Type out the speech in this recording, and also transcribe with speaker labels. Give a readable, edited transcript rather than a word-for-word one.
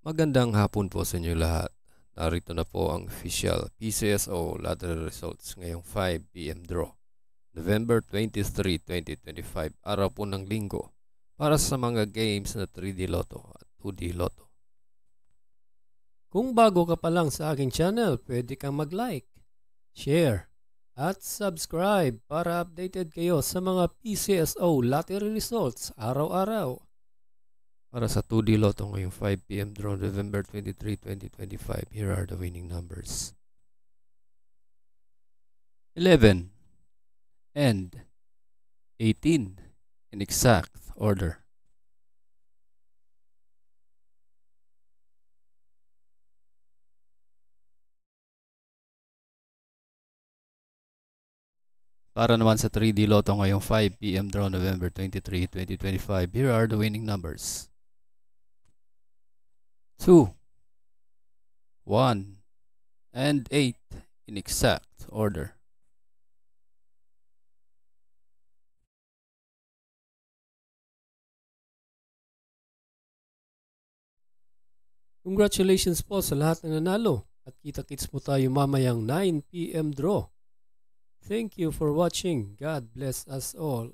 Speaker 1: Magandang hapon po sa inyo lahat. Narito na po ang official PCSO lottery results ngayong 5 PM draw. November 23, 2025, araw po ng linggo para sa mga games na 3D Lotto at 2D Lotto.
Speaker 2: Kung bago ka pa lang sa aking channel, pwede kang mag-like, share, at subscribe para updated kayo sa mga PCSO lottery results araw-araw.
Speaker 1: Para sa 2D Lotto ngayong 5 PM draw November 23, 2025, here are the winning numbers. 11 and 18 in exact order. Para naman sa 3D Lotto ngayong 5 PM draw November 23, 2025, here are the winning numbers. 2, 1, and 8 in exact order.
Speaker 2: Congratulations po sa lahat ng nanalo at kita-kits mo tayo mamayang 9 PM draw. Thank you for watching. God bless us all.